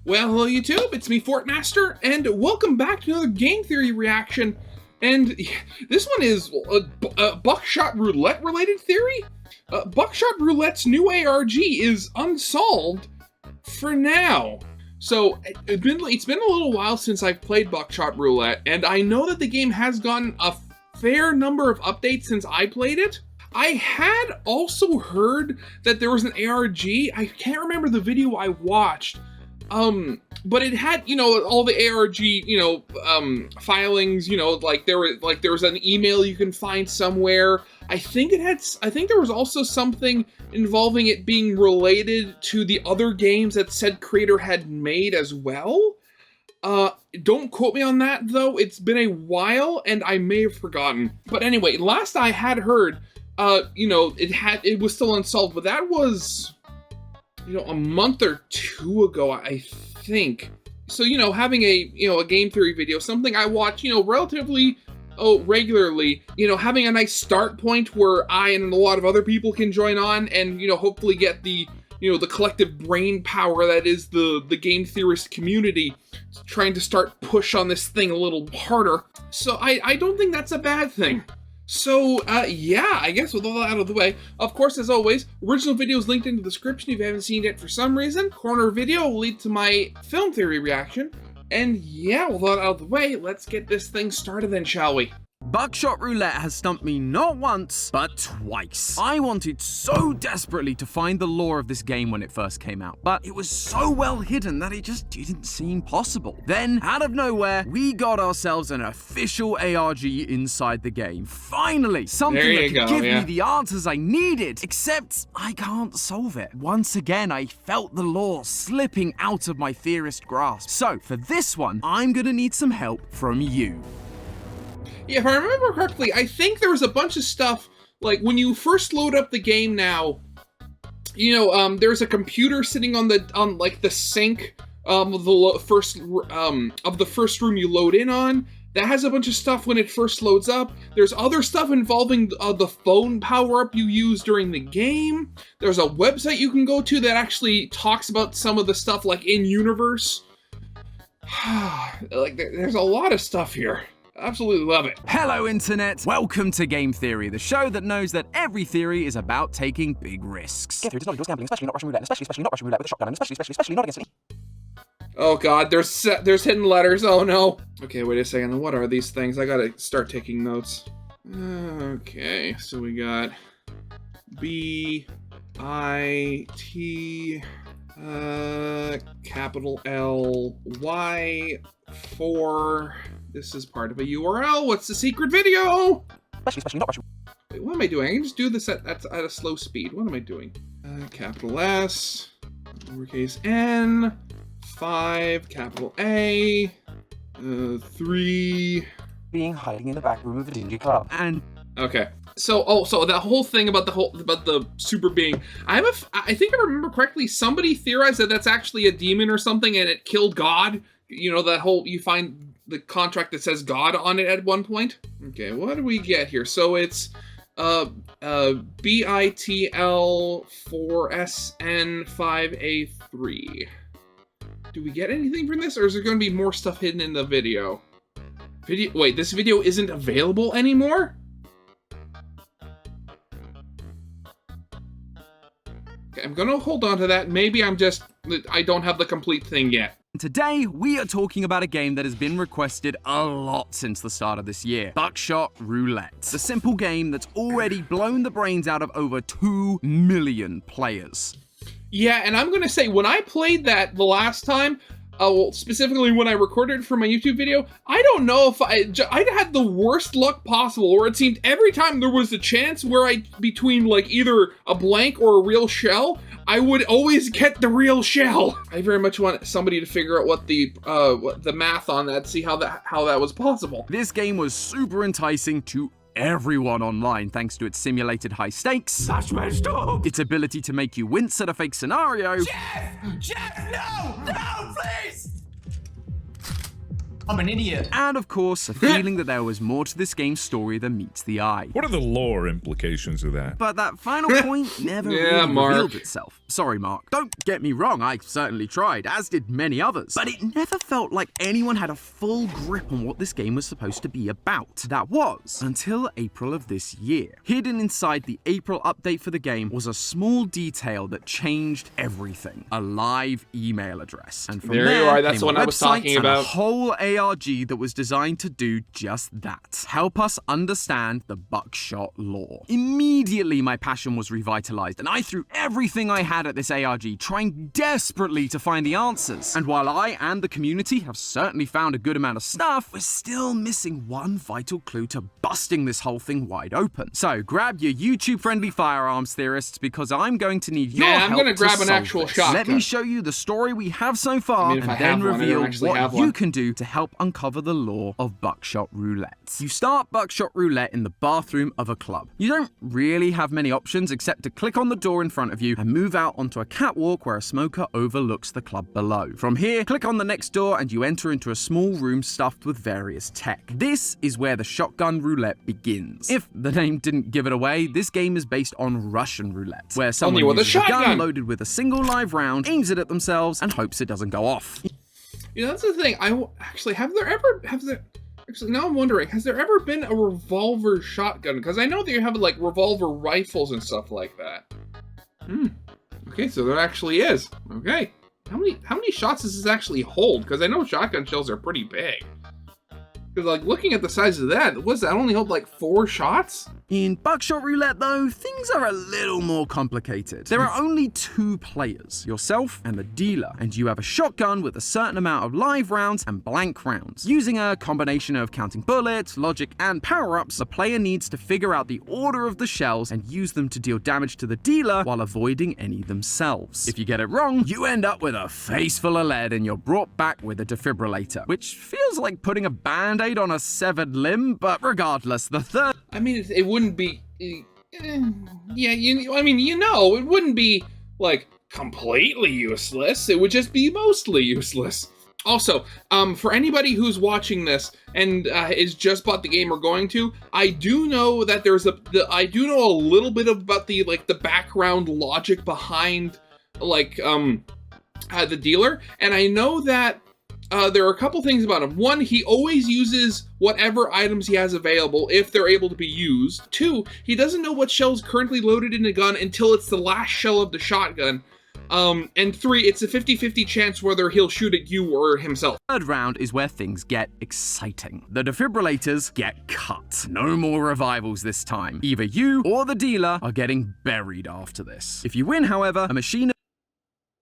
Well, hello YouTube, it's me, Fortmaster, and welcome back to another game theory reaction. And this one is a Buckshot Roulette related theory. Buckshot Roulette's new ARG is unsolved for now. So it's been a little while since I've played Buckshot Roulette, and I know that the game has gotten a fair number of updates since I played it. I had also heard that there was an ARG. I can't remember the video I watched. But it had, all the ARG, filings, like there was an email you can find somewhere. I think there was also something involving it being related to the other games that said creator had made as well. Don't quote me on that though. It's been a while and I may have forgotten. But anyway, last I had heard, it was still unsolved, but that was, a month or two ago, I think. So, having a game theory video, something I watch, relatively regularly, having a nice start point where I and a lot of other people can join on and, hopefully get the, the collective brain power that is the game theorist community trying to start push on this thing a little harder. So I don't think that's a bad thing. So, yeah, I guess with all that out of the way, of course, as always, original video is linked in the description if you haven't seen it for some reason. Corner video will lead to my film theory reaction. And yeah, with all that out of the way, let's get this thing started then, shall we? Buckshot Roulette has stumped me not once, but twice. I wanted so desperately to find the lore of this game when it first came out, but it was so well hidden that it just didn't seem possible. Then, out of nowhere, we got ourselves an official ARG inside the game. Finally, something that could give me the answers I needed, except I can't solve it. Once again, I felt the lore slipping out of my theorist grasp. So, for this one, I'm gonna need some help from you. Yeah, if I remember correctly, I think there was a bunch of stuff, like when you first load up the game now, there's a computer sitting on the sink of the first room you load in on. That has a bunch of stuff when it first loads up. There's other stuff involving the phone power-up you use during the game. There's a website you can go to that actually talks about some of the stuff like in-universe. Like, there's a lot of stuff here. Absolutely love it. Hello, Internet. Welcome to Game Theory, the show that knows that every theory is about taking big risks. Game Theory does not endorse gambling, especially not Russian roulette, especially not Russian roulette with a shotgun, and especially not against me. Oh god, there's hidden letters. Oh no. Okay, wait a second. What are these things? I gotta start taking notes. Okay, so we got B, I, T, capital L, Y, 4. This is part of a URL. What's the secret video? Especially not Russian. Wait, what am I doing? I can just do this at a slow speed. What am I doing? Capital S, lowercase n, 5, capital A, 3. Being hiding in the back room of a dingy club. And okay. So that whole thing about the super being, I think I remember correctly, somebody theorized that that's actually a demon or something and it killed God. That whole, you find the contract that says God on it at one point. Okay, what do we get here? So it's BITL 4SN 5A3. Do we get anything from this, or is there going to be more stuff hidden in the video? Wait, this video isn't available anymore? Okay, I'm gonna hold on to that. Maybe I don't have the complete thing yet. today, we are talking about a game that has been requested a lot since the start of this year, Buckshot Roulette. The simple game that's already blown the brains out of over 2 million players. Yeah, and I'm gonna say, when I played that the last time, well, specifically when I recorded it for my YouTube video, I don't know if I had the worst luck possible, where it seemed every time there was a chance where between like either a blank or a real shell, I would always get the real shell. I very much want somebody to figure out what the math on that, see how that was possible. This game was super enticing to everyone online thanks to its simulated high stakes, its ability to make you wince at a fake scenario, Jeff, no, please! I'm an idiot. And of course, a feeling that there was more to this game's story than meets the eye. What are the lore implications of that? But that final point never Yeah, really Mark. revealed itself. Sorry, Mark. Don't get me wrong, I certainly tried, as did many others. But it never felt like anyone had a full grip on what this game was supposed to be about. That was, until April of this year. Hidden inside the April update for the game was a small detail that changed everything. A live email address. And from There you are, that's came the one a I was website talking and about. a whole ARG that was designed to do just that. Help us understand the Buckshot lore. Immediately my passion was revitalized, and I threw everything I had at this ARG, trying desperately to find the answers. And while I and the community have certainly found a good amount of stuff, we're still missing one vital clue to busting this whole thing wide open. So grab your YouTube-friendly firearms theorists, because I'm going to need your help. I'm gonna grab to an solve actual this. shotgun. Let me show you the story we have so far, if I and then have one, I don't reveal actually what have you one. can do to help uncover the lore of Buckshot Roulette. You start Buckshot Roulette in the bathroom of a club. You don't really have many options except to click on the door in front of you and move out onto a catwalk where a smoker overlooks the club below. From here, click on the next door and you enter into a small room stuffed with various tech. This is where the shotgun roulette begins. If the name didn't give it away, this game is based on Russian roulette, where someone with a uses a gun shotgun. loaded with a single live round, aims it at themselves, and hopes it doesn't go off. You know, that's the thing. Actually, actually, now I'm wondering, has there ever been a revolver shotgun? Because I know that you have, like, revolver rifles and stuff like that. Okay, so there actually is. Okay. How many shots does this actually hold? Because I know shotgun shells are pretty big. Because, like, looking at the size of that, what's that, only hold, like, 4 shots? In Buckshot Roulette, though, things are a little more complicated. There are only 2 players, yourself and the dealer, and you have a shotgun with a certain amount of live rounds and blank rounds. Using a combination of counting bullets, logic, and power-ups, the player needs to figure out the order of the shells and use them to deal damage to the dealer while avoiding any themselves. If you get it wrong, you end up with a face full of lead and you're brought back with a defibrillator, which feels like putting a band-aid on a severed limb, but regardless, the third... I mean, it wouldn't be... yeah, it wouldn't be, like, completely useless. It would just be mostly useless. Also, for anybody who's watching this and is just bought the game or going to, I do know that I do know a little bit about the background logic behind, the dealer, and I know that there are a couple things about him. 1, he always uses whatever items he has available if they're able to be used. 2, he doesn't know what shell's currently loaded in a gun until it's the last shell of the shotgun. And 3, it's a 50-50 chance whether he'll shoot at you or himself. Third round is where things get exciting. The defibrillators get cut. No more revivals this time. Either you or the dealer are getting buried after this. If you win, however, a machine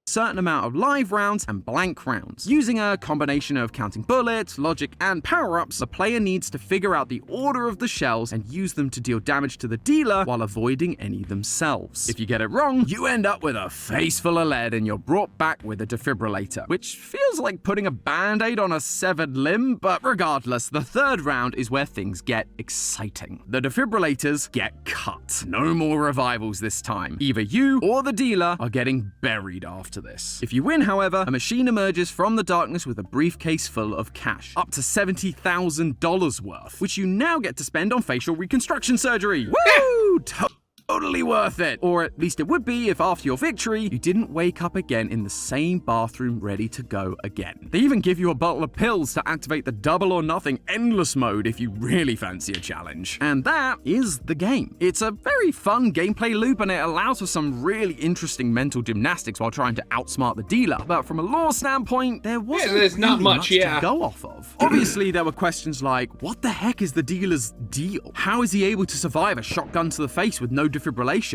certain amount of live rounds and blank rounds. Using a combination of counting bullets, logic, and power-ups, the player needs to figure out the order of the shells and use them to deal damage to the dealer while avoiding any themselves. If you get it wrong, you end up with a face full of lead and you're brought back with a defibrillator, which feels like putting a band-aid on a severed limb, but regardless, the third round is where things get exciting. The defibrillators get cut. No more revivals this time. Either you or the dealer are getting buried after this. If you win, however, a machine emerges from the darkness with a briefcase full of cash, up to $70,000 worth, which you now get to spend on facial reconstruction surgery. Woo! Totally worth it. Or at least it would be if after your victory, you didn't wake up again in the same bathroom ready to go again. They even give you a bottle of pills to activate the double or nothing endless mode if you really fancy a challenge. And that is the game. It's a very fun gameplay loop and it allows for some really interesting mental gymnastics while trying to outsmart the dealer. But from a lore standpoint, there wasn't there's not really much, to go off of. Obviously, there were questions like, what the heck is the dealer's deal? How is he able to survive a shotgun to the face with no defibrillation?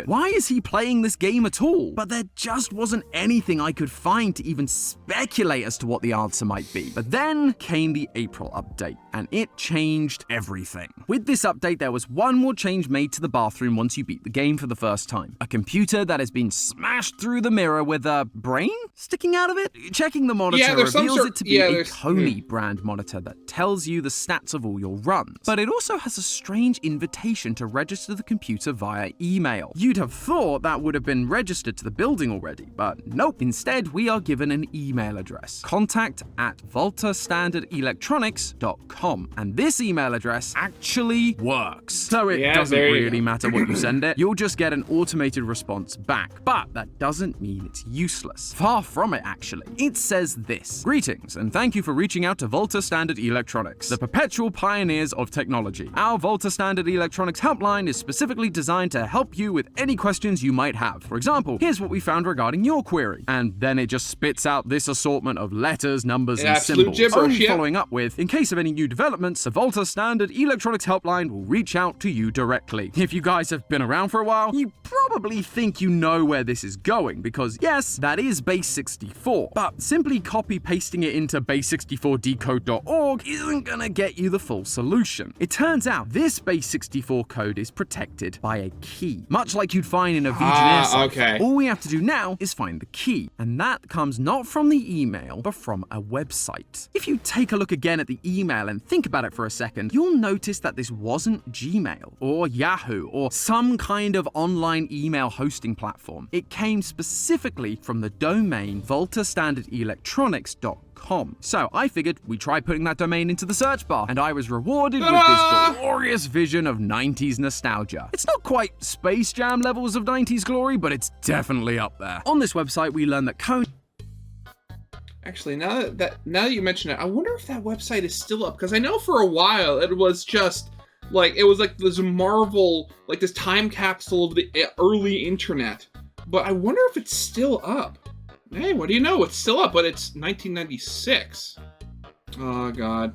Why is he playing this game at all? But there just wasn't anything I could find to even speculate as to what the answer might be. But then came the April update, and it changed everything. With this update, there was one more change made to the bathroom once you beat the game for the first time. A computer that has been smashed through the mirror with a brain sticking out of it? Checking the monitor reveals it to be a Kony brand monitor that tells you the stats of all your runs. But it also has a strange invitation to register the computer via email. email. You'd have thought that would have been registered to the building already, but nope. Instead, we are given an email address, contact@voltastandardelectronics.com, and this email address actually works. So it doesn't really matter what you send it, you'll just get an automated response back. But that doesn't mean it's useless. Far from it, actually. It says this: "Greetings, and thank you for reaching out to Volta Standard Electronics, the perpetual pioneers of technology. Our Volta Standard Electronics helpline is specifically designed to help you with any questions you might have. For example, here's what we found regarding your query." And then it just spits out this assortment of letters, numbers, and symbols. Gibberish, Following up with, "In case of any new developments, the Volta Standard Electronics helpline will reach out to you directly." If you guys have been around for a while, you probably think you know where this is going, because yes, that is base 64, but simply copy-pasting it into base64decode.org isn't gonna get you the full solution. It turns out this base 64 code is protected by a key, much like you'd find in a Legionnaire cipher. Okay. All we have to do now is find the key, and that comes not from the email, but from a website. If you take a look again at the email and think about it for a second, you'll notice that this wasn't Gmail or Yahoo or some kind of online email hosting platform. It came specifically from the domain voltastandardelectronics.com. So I figured we'd try putting that domain into the search bar, and I was rewarded with this glorious vision of 90s nostalgia. It's not quite Space Jam levels of 90s glory, but it's definitely up there. On this website, we learn that Kony... Actually, now that you mention it, I wonder if that website is still up, because I know for a while it was just like, it was like this Marvel, like this time capsule of the early internet. But I wonder if it's still up. Hey, what do you know? It's still up, but it's 1996. Oh, God.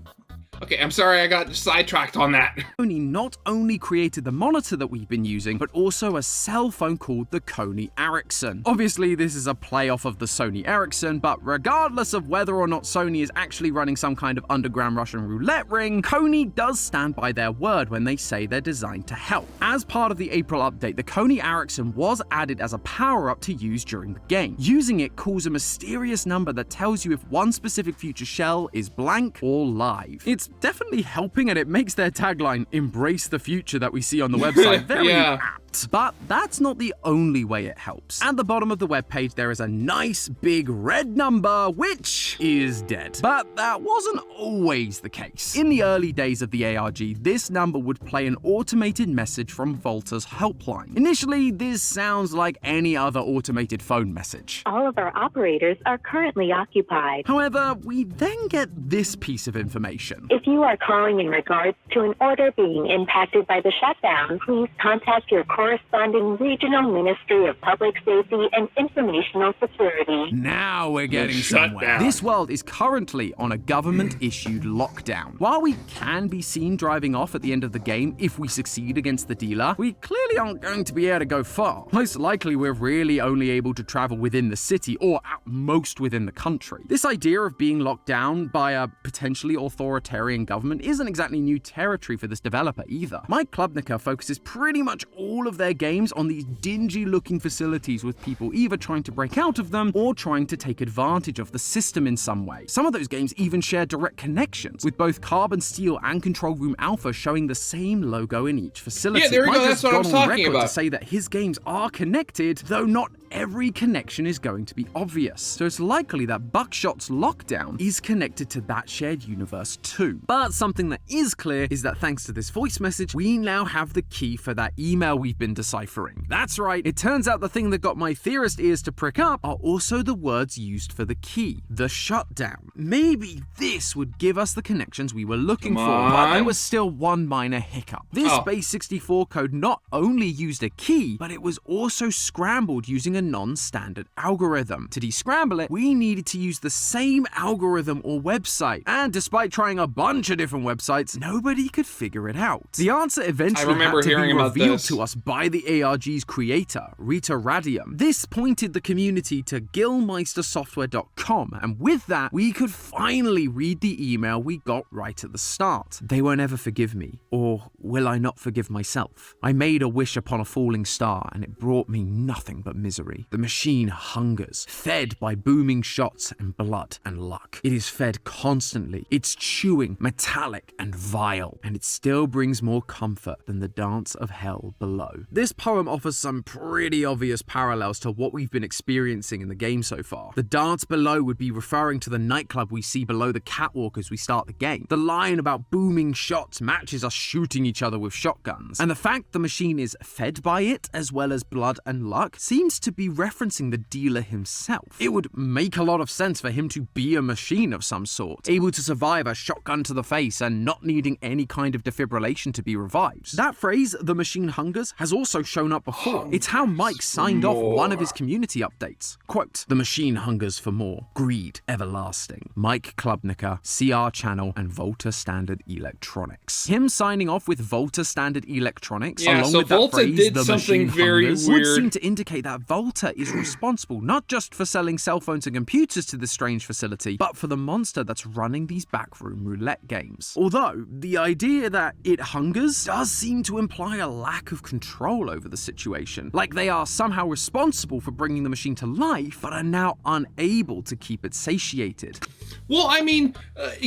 Okay, I'm sorry I got sidetracked on that. Kony not only created the monitor that we've been using, but also a cell phone called the Kony Ericsson. Obviously, this is a play off of the Sony Ericsson, but regardless of whether or not Sony is actually running some kind of underground Russian roulette ring, Kony does stand by their word when they say they're designed to help. As part of the April update, the Kony Ericsson was added as a power-up to use during the game. Using it calls a mysterious number that tells you if one specific future shell is blank or live. It's definitely helping, and it makes their tagline, "Embrace the future," that we see on the website very apt. But that's not the only way it helps. At the bottom of the webpage, there is a nice big red number, which is dead. But that wasn't always the case. In the early days of the ARG, this number would play an automated message from Volta's helpline. Initially, this sounds like any other automated phone message. "All of our operators are currently occupied." However, we then get this piece of information. "If you are calling in regards to an order being impacted by the shutdown, please contact your corresponding regional Ministry of Public Safety and Informational Security." Now we're getting somewhere. This world is currently on a government-issued lockdown. While we can be seen driving off at the end of the game if we succeed against the dealer, we clearly aren't going to be able to go far. Most likely, we're really only able to travel within the city, or at most within the country. This idea of being locked down by a potentially authoritarian government isn't exactly new territory for this developer either. Mike Klubnica focuses pretty much all of their games on these dingy-looking facilities with people either trying to break out of them or trying to take advantage of the system in some way. Some of those games even share direct connections, with both Carbon Steel and Control Room Alpha showing the same logo in each facility. Yeah, there we go. Mike That's what I was has gone on talking record about. to say that his games are connected, though not every connection is going to be obvious. So it's likely that Buckshot's lockdown is connected to that shared universe too. But something that is clear is that thanks to this voice message, we now have the key for that email we've been deciphering. That's right, it turns out the thing that got my theorist ears to prick up are also the words used for the key, the shutdown. Maybe this would give us the connections we were looking for, but there was still one minor hiccup. This base 64 code not only used a key, but it was also scrambled using a non-standard algorithm. To descramble it, we needed to use the same algorithm or website, and despite trying a bunch of different websites, nobody could figure it out. The answer eventually had to be revealed to us by the ARG's creator, Rita Radium. This pointed the community to gillmeistersoftware.com, and with that, we could finally read the email we got right at the start. "They won't ever forgive me, or will I not forgive myself? I made a wish upon a falling star, and it brought me nothing but misery. misery. The machine hungers, fed by booming shots and blood and luck. It is fed constantly. It's chewing, metallic and vile, and it still brings more comfort than the dance of hell below. This poem offers some pretty obvious parallels to what we've been experiencing in the game so far. The dance below would be referring to the nightclub we see below the catwalk as we start the game. The line about booming shots matches us shooting each other with shotguns, and the fact the machine is fed by it, as well as blood and luck, seems to be referencing the dealer himself. It would make a lot of sense for him to be a machine of some sort, able to survive a shotgun to the face and not needing any kind of defibrillation to be revived. That phrase, the machine hungers, has also shown up before. It's how Mike signed off one of his community updates. Quote, "The machine hungers for more. Greed everlasting. Mike Klubniker, CR Channel, and Volta Standard Electronics." Him signing off with Volta Standard Electronics, along so with that Volta phrase, did "the something machine very hungers," weird. would seem to indicate that Volta is responsible not just for selling cell phones and computers to this strange facility, but for the monster that's running these backroom roulette games. Although, the idea that it hungers does seem to imply a lack of control over the situation. Like they are somehow responsible for bringing the machine to life, but are now unable to keep it satiated. Well, I mean,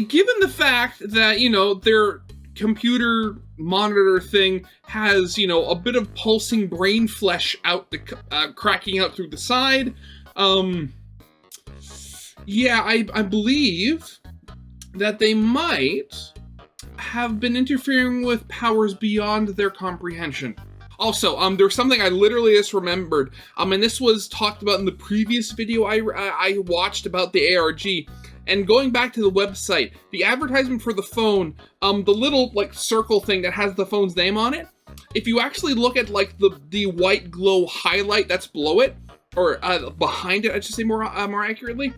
given the fact that, their computer monitor thing has, a bit of pulsing brain flesh cracking out through the side, I believe that they might have been interfering with powers beyond their comprehension. Also, there's something I literally just remembered, and this was talked about in the previous video I watched about the ARG. And going back to the website, the advertisement for the phone, the little circle thing that has the phone's name on it, if you actually look at the white glow highlight that's below it, or behind it, I should say more accurately,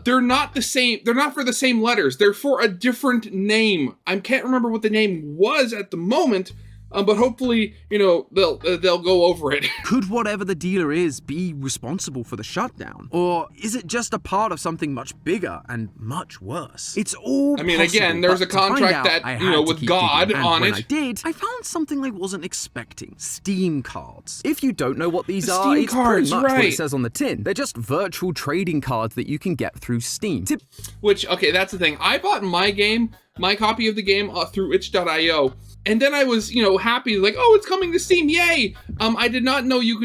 they're not the same. They're not for the same letters. They're for a different name. I can't remember what the name was at the moment. But hopefully, they'll go over it. Could whatever the dealer is be responsible for the shutdown? Or is it just a part of something much bigger and much worse? It's all possible, again, there's a contract that, with God on it. When I did, I found something I wasn't expecting. Steam cards. If you don't know what these are, Steam it's cards, pretty much what right. it says on the tin. They're just virtual trading cards that you can get through Steam. Which, okay, that's the thing. I bought my copy of the game through itch.io. And then I was, happy, oh, it's coming to Steam, yay! I did not know you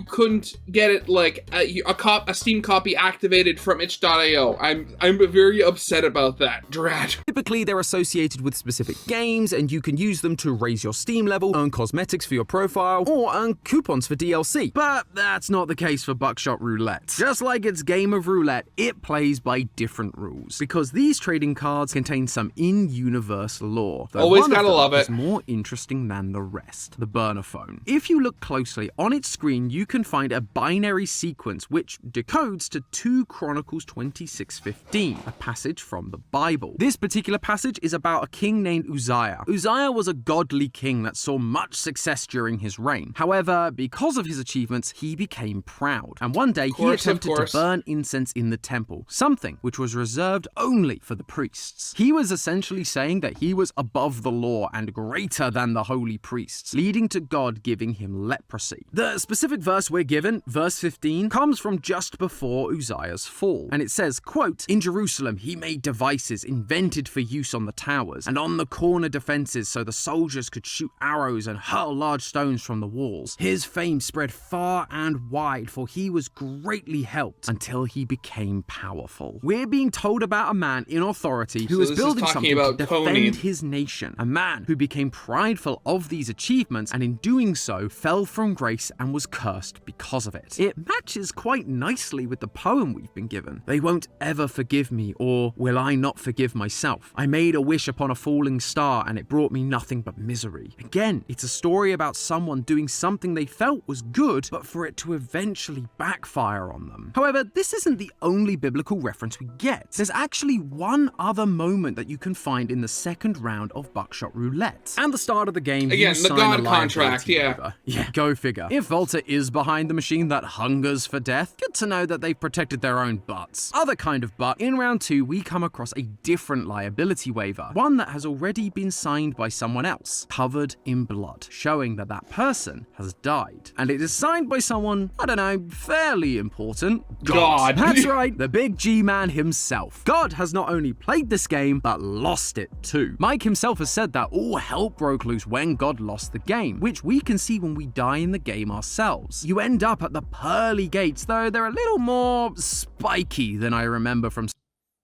couldn't get it a Steam copy activated from itch.io. I'm very upset about that. Drat. Typically, they're associated with specific games, and you can use them to raise your Steam level, earn cosmetics for your profile, or earn coupons for DLC. But that's not the case for Buckshot Roulette. Just like its game of roulette, it plays by different rules, because these trading cards contain some in-universe lore. Always gotta love it. More interesting than the rest, the burner phone. If you look closely, on its screen you can find a binary sequence which decodes to 2 Chronicles 26:15, a passage from the Bible. This particular passage is about a king named Uzziah. Uzziah was a godly king that saw much success during his reign. However, because of his achievements, he became proud, and one day he attempted to burn incense in the temple, something which was reserved only for the priests. He was essentially saying that he was above the law and greater than the holy priests, leading to God giving him leprosy. The specific verse we're given, verse 15, comes from just before Uzziah's fall, and it says, quote, "In Jerusalem he made devices invented for use on the towers and on the corner defenses so the soldiers could shoot arrows and hurl large stones from the walls. His fame spread far and wide, for he was greatly helped until he became powerful." We're being told about a man in authority who was building something to defend his nation, a man who became prideful of these achievements, and in doing so fell from grace and was cursed because of it. It matches quite nicely with the poem we've been given. "They won't ever forgive me, or will I not forgive myself? I made a wish upon a falling star and it brought me nothing but misery." Again, it's a story about someone doing something they felt was good, but for it to eventually backfire on them. However, this isn't the only biblical reference we get. There's actually one other moment that you can find in the second round of Buckshot Roulette. that. And the start of the game, Again, you the sign God a contract, liability yeah. waiver. Yeah, go figure. If Volta is behind the machine that hungers for death, good to know that they've protected their own butts. Other kind of butt, in round 2, we come across a different liability waiver, one that has already been signed by someone else, covered in blood, showing that that person has died. And it is signed by someone, I don't know, fairly important. God. That's right, the big G-man himself. God has not only played this game, but lost it too. Mike himself has said that all hell broke loose when God lost the game, which we can see when we die in the game ourselves. You end up at the pearly gates, though they're a little more spiky than I remember from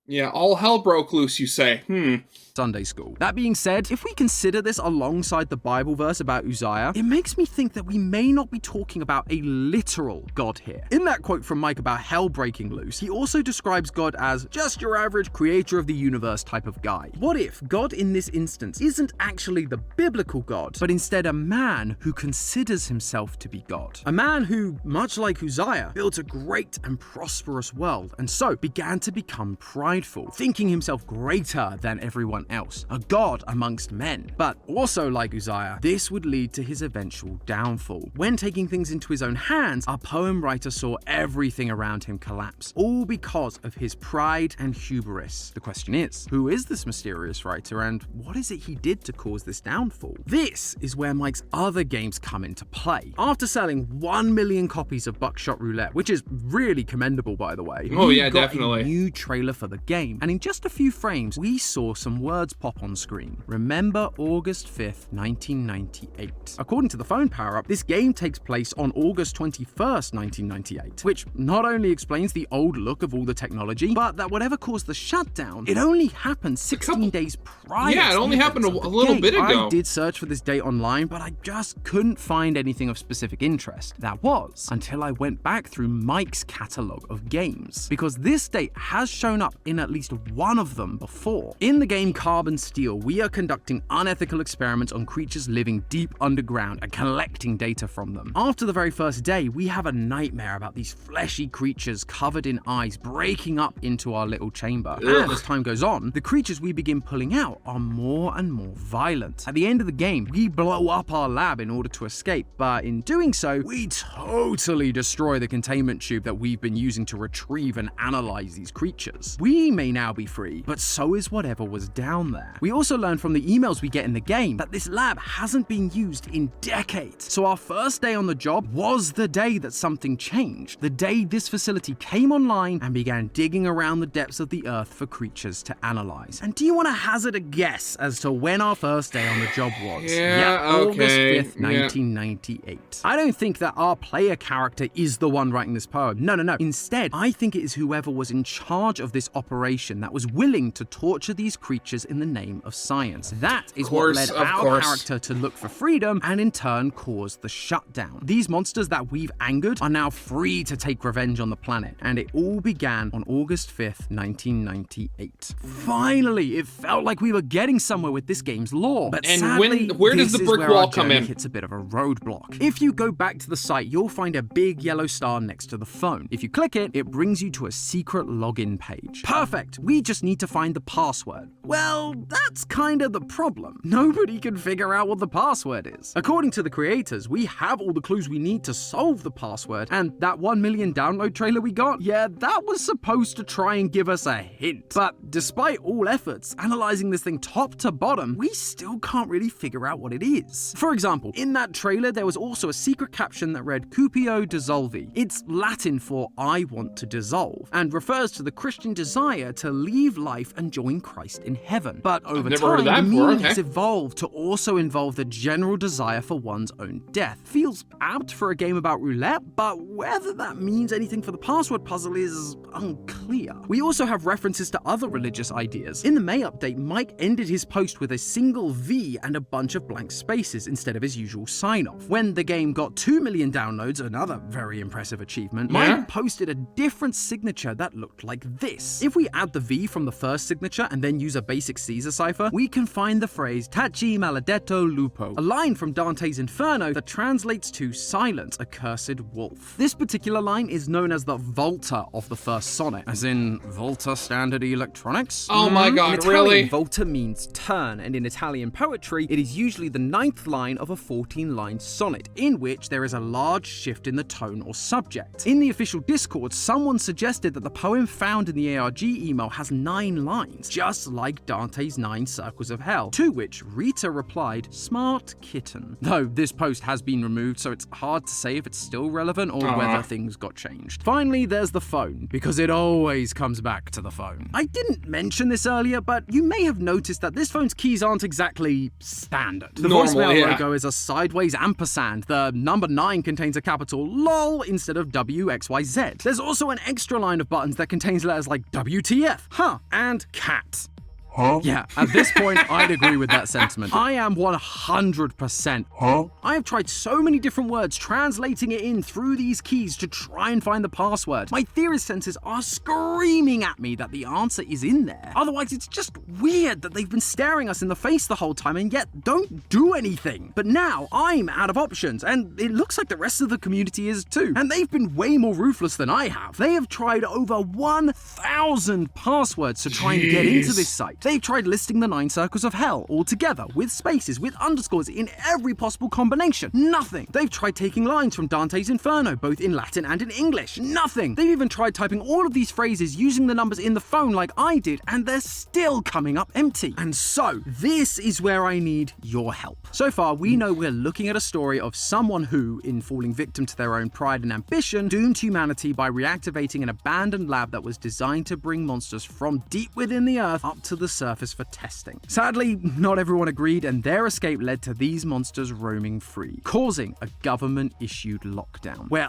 Yeah, all hell broke loose, you say. Sunday school. That being said, if we consider this alongside the Bible verse about Uzziah, it makes me think that we may not be talking about a literal God here. In that quote from Mike about hell breaking loose, he also describes God as just your average creator of the universe type of guy. What if God in this instance isn't actually the biblical God, but instead a man who considers himself to be God? A man who, much like Uzziah, built a great and prosperous world, and so began to become prideful, thinking himself greater than everyone else, a god amongst men. But also like Uzziah, this would lead to his eventual downfall. When taking things into his own hands, our poem writer saw everything around him collapse, all because of his pride and hubris. The question is, who is this mysterious writer and what is it he did to cause this downfall? This is where Mike's other games come into play. After selling 1 million copies of Buckshot Roulette, which is really commendable by the way, Oh we yeah, got definitely. a new trailer for the game, and in just a few frames, we saw some words pop on screen. Remember August 5th, 1998. According to the phone power-up, this game takes place on August 21st, 1998, which not only explains the old look of all the technology, but that whatever caused the shutdown, it only happened 16 days prior. Yeah, it to only the happened a events of the little game. bit ago. I did search for this date online, but I just couldn't find anything of specific interest. That was until I went back through Mike's catalog of games, because this date has shown up in at least one of them before. In the game Carbon Steel, we are conducting unethical experiments on creatures living deep underground and collecting data from them. After the very first day, we have a nightmare about these fleshy creatures covered in eyes breaking up into our little chamber. And as time goes on, the creatures we begin pulling out are more and more violent. At the end of the game, we blow up our lab in order to escape, but in doing so, we totally destroy the containment tube that we've been using to retrieve and analyze these creatures. We may now be free, but so is whatever was down there. We also learn from the emails we get in the game that this lab hasn't been used in decades. So our first day on the job was the day that something changed. The day this facility came online and began digging around the depths of the earth for creatures to analyze. And do you want to hazard a guess as to when our first day on the job was? August 5th, 1998. I don't think that our player character is the one writing this poem. No. Instead, I think it is whoever was in charge of this operation that was willing to torture these creatures in the name of science. That is what led our character to look for freedom and in turn caused the shutdown. These monsters that we've angered are now free to take revenge on the planet, and it all began on August 5th, 1998. Finally, it felt like we were getting somewhere with this game's lore. But And sadly, where does this the is brick where wall our come journey in? hits a bit of a roadblock. If you go back to the site, you'll find a big yellow star next to the phone. If you click it, it brings you to a secret login page. Perfect! We just need to find the password. Well, that's kind of the problem. Nobody can figure out what the password is. According to the creators, we have all the clues we need to solve the password, and that 1 million download trailer we got, yeah, that was supposed to try and give us a hint. But despite all efforts analyzing this thing top to bottom, we still can't really figure out what it is. For example, in that trailer, there was also a secret caption that read Cupio Dissolvi. It's Latin for I want to dissolve, and refers to the Christian desire to leave life and join Christ in heaven. But over time, the meaning has evolved to also involve the general desire for one's own death. Feels apt for a game about roulette, but whether that means anything for the password puzzle is unclear. We also have references to other religious ideas. In the May update, Mike ended his post with a single V and a bunch of blank spaces instead of his usual sign-off. When the game got 2 million downloads, another very impressive achievement, Mike posted a different signature that looked like this. If we we add the V from the first signature and then use a basic Caesar cipher, we can find the phrase Taci maledetto lupo, a line from Dante's Inferno that translates to silence, accursed wolf. This particular line is known as the volta of the first sonnet, as in Volta Standard Electronics. Oh my god, in Italian, really? Volta means turn, and in Italian poetry, it is usually the 9th line of a 14-line sonnet, in which there is a large shift in the tone or subject. In the official Discord, someone suggested that the poem found in the ARG email has 9 lines, just like Dante's 9 Circles of Hell, to which Rita replied, "Smart kitten." Though this post has been removed, so it's hard to say if it's still relevant or whether things got changed. Finally, there's the phone, because it always comes back to the phone. I didn't mention this earlier, but you may have noticed that this phone's keys aren't exactly standard. The voicemail logo is a sideways ampersand. The number 9 contains a capital LOL instead of WXYZ. There's also an extra line of buttons that contains letters like WTF, and cat. Yeah, at this point, I'd agree with that sentiment. I am 100%. I have tried so many different words, translating it in through these keys to try and find the password. My theorist senses are screaming at me that the answer is in there. Otherwise, it's just weird that they've been staring us in the face the whole time and yet don't do anything. But now, I'm out of options, and it looks like the rest of the community is too. And they've been way more ruthless than I have. They have tried over 1,000 passwords to try and get into this site. They've tried listing the 9 Circles of Hell all together, with spaces, with underscores, in every possible combination. Nothing. They've tried taking lines from Dante's Inferno, both in Latin and in English. Nothing. They've even tried typing all of these phrases using the numbers in the phone like I did, and they're still coming up empty. And so, this is where I need your help. So far, we know we're looking at a story of someone who, in falling victim to their own pride and ambition, doomed humanity by reactivating an abandoned lab that was designed to bring monsters from deep within the earth up to the surface for testing. Sadly, not everyone agreed, and their escape led to these monsters roaming free, causing a government-issued lockdown, where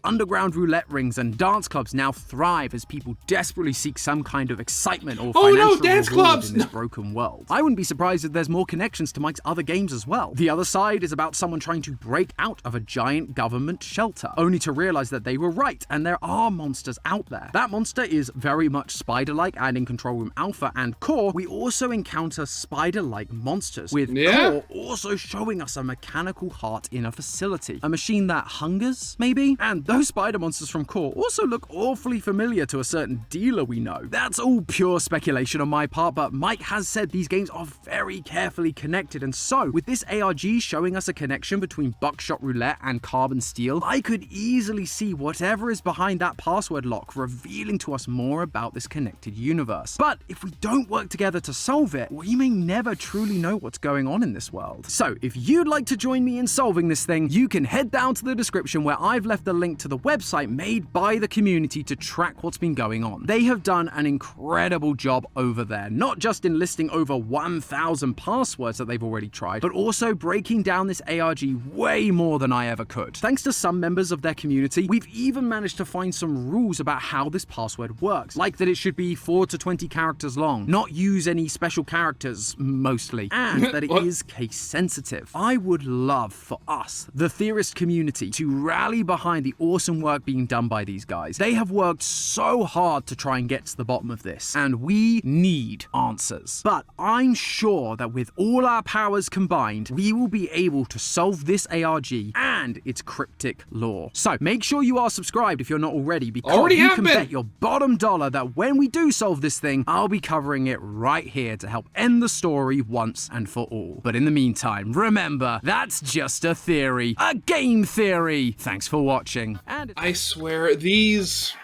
underground roulette rings and dance clubs now thrive as people desperately seek some kind of excitement or financial dance reward clubs! in this broken world. I wouldn't be surprised if there's more connections to Mike's other games as well. The other side is about someone trying to break out of a giant government shelter, only to realize that they were right and there are monsters out there. That monster is very much spider-like, and in Control Room Alpha and Core, we also encounter spider-like monsters, with Core also showing us a mechanical heart in a facility. A machine that hungers, maybe? And those spider monsters from Core also look awfully familiar to a certain dealer we know. That's all pure speculation on my part, but Mike has said these games are very carefully connected, and so, with this ARG showing us a connection between Buckshot Roulette and Carbon Steel, I could easily see whatever is behind that password lock revealing to us more about this connected universe. But if we don't work together to solve it, we may never truly know what's going on in this world. So, if you'd like to join me in solving this thing, you can head down to the description where I've left the link to the website made by the community to track what's been going on. They have done an incredible job over there, not just in listing over 1,000 passwords that they've already tried, but also breaking down this ARG way more than I ever could. Thanks to some members of their community, we've even managed to find some rules about how this password works, like that it should be 4 to 20 characters long, not use any special characters, mostly, and that it is case sensitive. I would love for us, the theorist community, to rally behind the awesome work being done by these guys. They have worked so hard to try and get to the bottom of this, and we need answers. But I'm sure that with all our powers combined, we will be able to solve this ARG and its cryptic lore. So make sure you are subscribed if you're not already, because you can bet your bottom dollar that when we do solve this thing, I'll be covering it right here to help end the story once and for all. But in the meantime, remember, that's just a theory. A game theory! Thanks for watching. And I swear, these...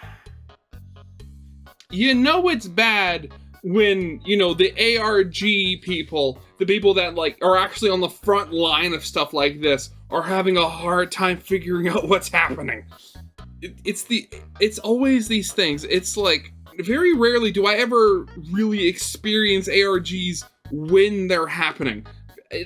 You know it's bad when, you know, the ARG people, the people that, like, are actually on the front line of stuff like this, are having a hard time figuring out what's happening. It's always these things. It's like, very rarely do I ever really experience ARGs when they're happening.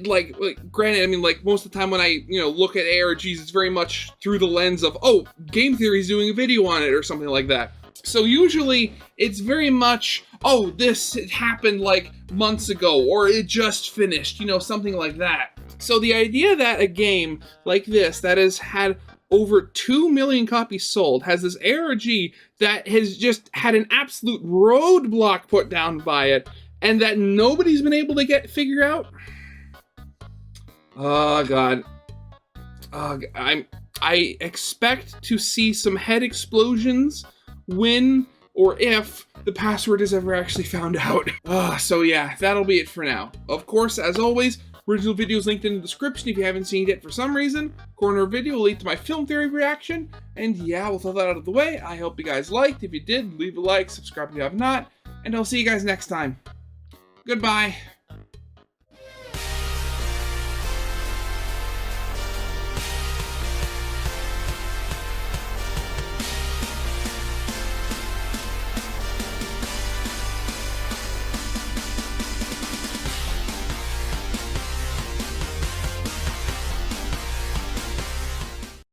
Like, granted, I mean, like, most of the time when I, you know, look at ARGs, it's very much through the lens of, oh, Game Theory's doing a video on it or something like that. So usually, it's very much, oh, this happened, like, months ago, or it just finished, you know, something like that. So the idea that a game like this, that has had over 2 million copies sold, has this ARG that has just had an absolute roadblock put down by it, and that nobody's been able to figure out? Oh god. I expect to see some head explosions when or if the password is ever actually found out. So yeah, that'll be it for now. Of course, as always, original video is linked in the description if you haven't seen it yet for some reason. Corner video will lead to my film theory reaction. And yeah, with all that out of the way, I hope you guys liked. If you did, leave a like, subscribe if you have not, and I'll see you guys next time. Goodbye.